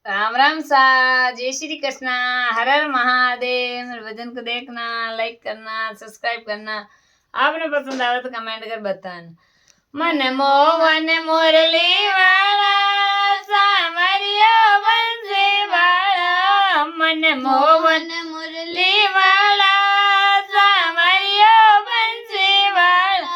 राम राम सा। जय श्री कृष्ण। हर हर महादेव। मेरे भजन को देखना, लाइक करना, सब्सक्राइब करना। आपने पसंद आवे तो कमेंट कर बताना। मन मोहन मुरली वाला सावरियो बंसी वाला, मन मोहन मुरली वाला सावरियो बंसी वाला,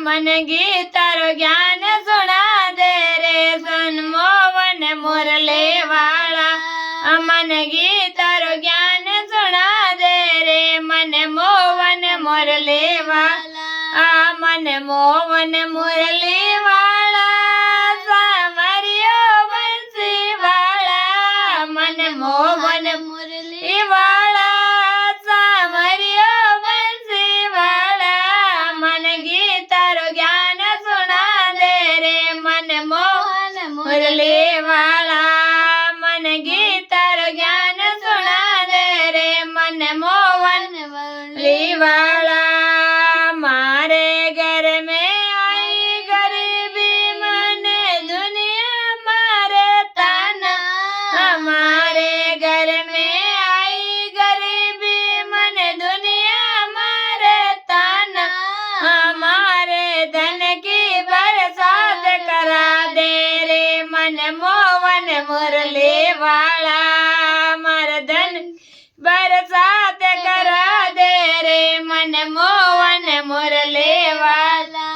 मन गीतारो ज्ञान सुना दे रे सन मोहन मुरली वाला, मन गीतारो ज्ञान सुना दे रे मन मोहन मुरली वाला, मन मोहन मुरली वाला सावरियो बंसी वाला, मन मोहन मुरली वाला सावरियो बंसी वाला, मन गीतारो ज्ञान सुना दे रे मन मोहन मुरली वाला, मन गीतारो ज्ञान सुना दे रे मन मोहन मुरली वाला। मारे घर में आई गरीबी मन दुनिया मारे ताना, हमारे घर में आई गरीबी मन दुनिया मारे ताना, हमारे धन की बरसात करा दे रे मन मोहन मुरली वाला, हमारे धन बरसात करा दे रे मन मोहन मुरली वाला,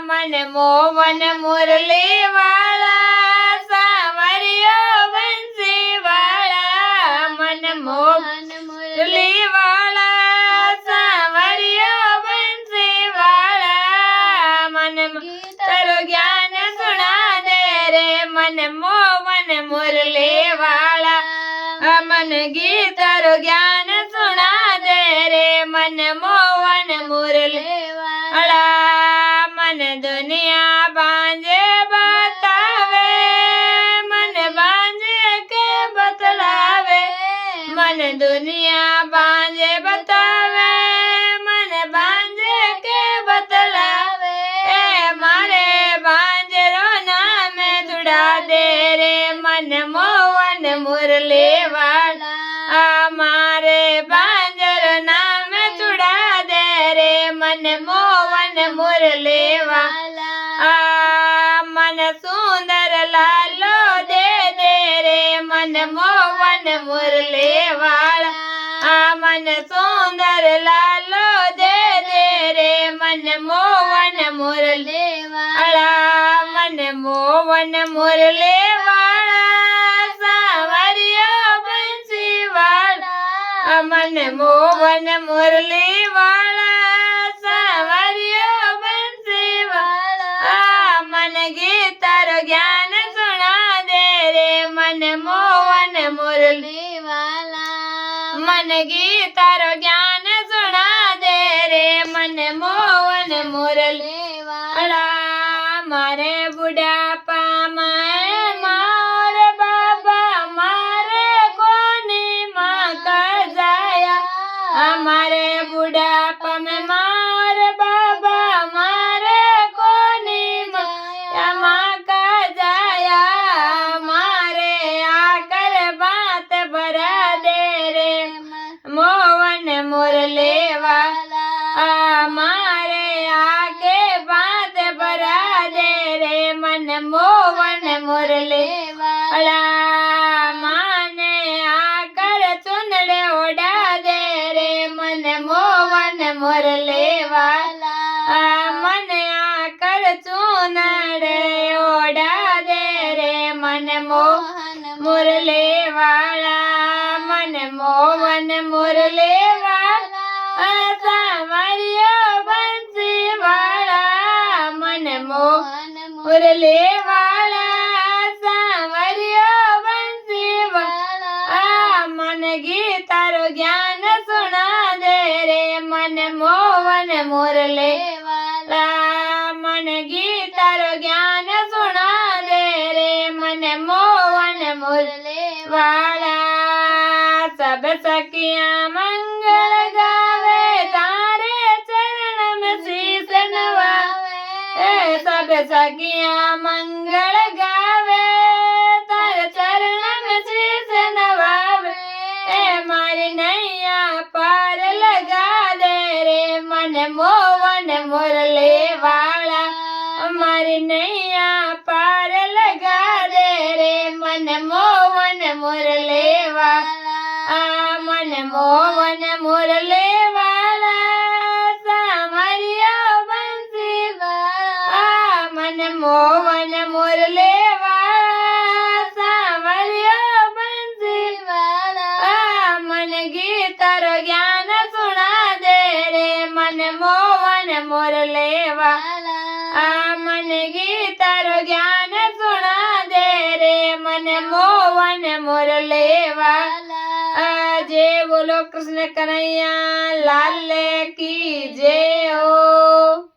मन मोहन मुरली वाला सावरियो बंसी वाला, मन मोहन मुरली वाला सावरियो बंसी वाला, मन गीतारो ज्ञान सुना दे रे मन मोहन मुरली वाला, मन गीतारो ज्ञान सुना दे रे मन मोहन मुरली वाला, मन दुनिया बांझे बतावे मन बांझे के बतलावे, मन दुनिया बांझे बतावे मन बांझे के बतलावे, मारे बांझरो नाम जुड़ा दे रे मन मोहन मुरली वाला, हमारे बांझर नाम जुड़ा दे रे मन मोहन मुरली वाला, मन सुंदर लालो दे दे रे मन मोहन मुरली वाला, मन सुंदर लालो दे दे रे मन मोहन मुरली वाला, मन मोहन मुरली वाला सावरियो बंसी वाला, मन मोहन मुरली वाला सावरियो बंसी वाला, मन गीतारो ज्ञान सुना दे रे मन मोहन मुरली वाला, मन गीतारो ज्ञान सुना दे रे मन मोहन मुरली वाला। मारे बुढ़ापा माए मार बाबा मारे कोनी माँ का जाया, हमारे बुढ़ापा में मार बाबा मारे कोनी माँ का जाया, मारे आकर बात भरा दे रे मोहन मुरली वाला, हमारे आके बात भरा दे रे मन मोहन मुरली वाला, माने आकर चुनड़े उड़ा दे रे मन मोहन मुरली वाला, मन आकर चुनड़े उड़ा दे रे मन मोहन मुरली वाला, मन मोहन मुरली वाला सावरियो बंसी वाला, मन मोहन मुरली वाला सावरियो बंसी वाला, मन गीतारो ज्ञान सुना दे रे मन मोहन मुरली वाला, मन गीतारो ज्ञान सुना दे रे मन मोहन मुरली वाला। सब सखियाँ मंगल गावे तारे चरण में शीस नवावे, सब सखियाँ मंगल गावे तारे चरण મોવન મુરલે વાળા સાવરિયો બંસી વાળા મન ગીતારો જ્ઞાન સુણા દે રે મન મોવન મુરલે વાળા મન ગીતારો જ્ઞાન સુણા દે રે મન મોવન મુરલે વાળા જય બોલો કૃષ્ણ કનૈયા લાલ કી જય હો।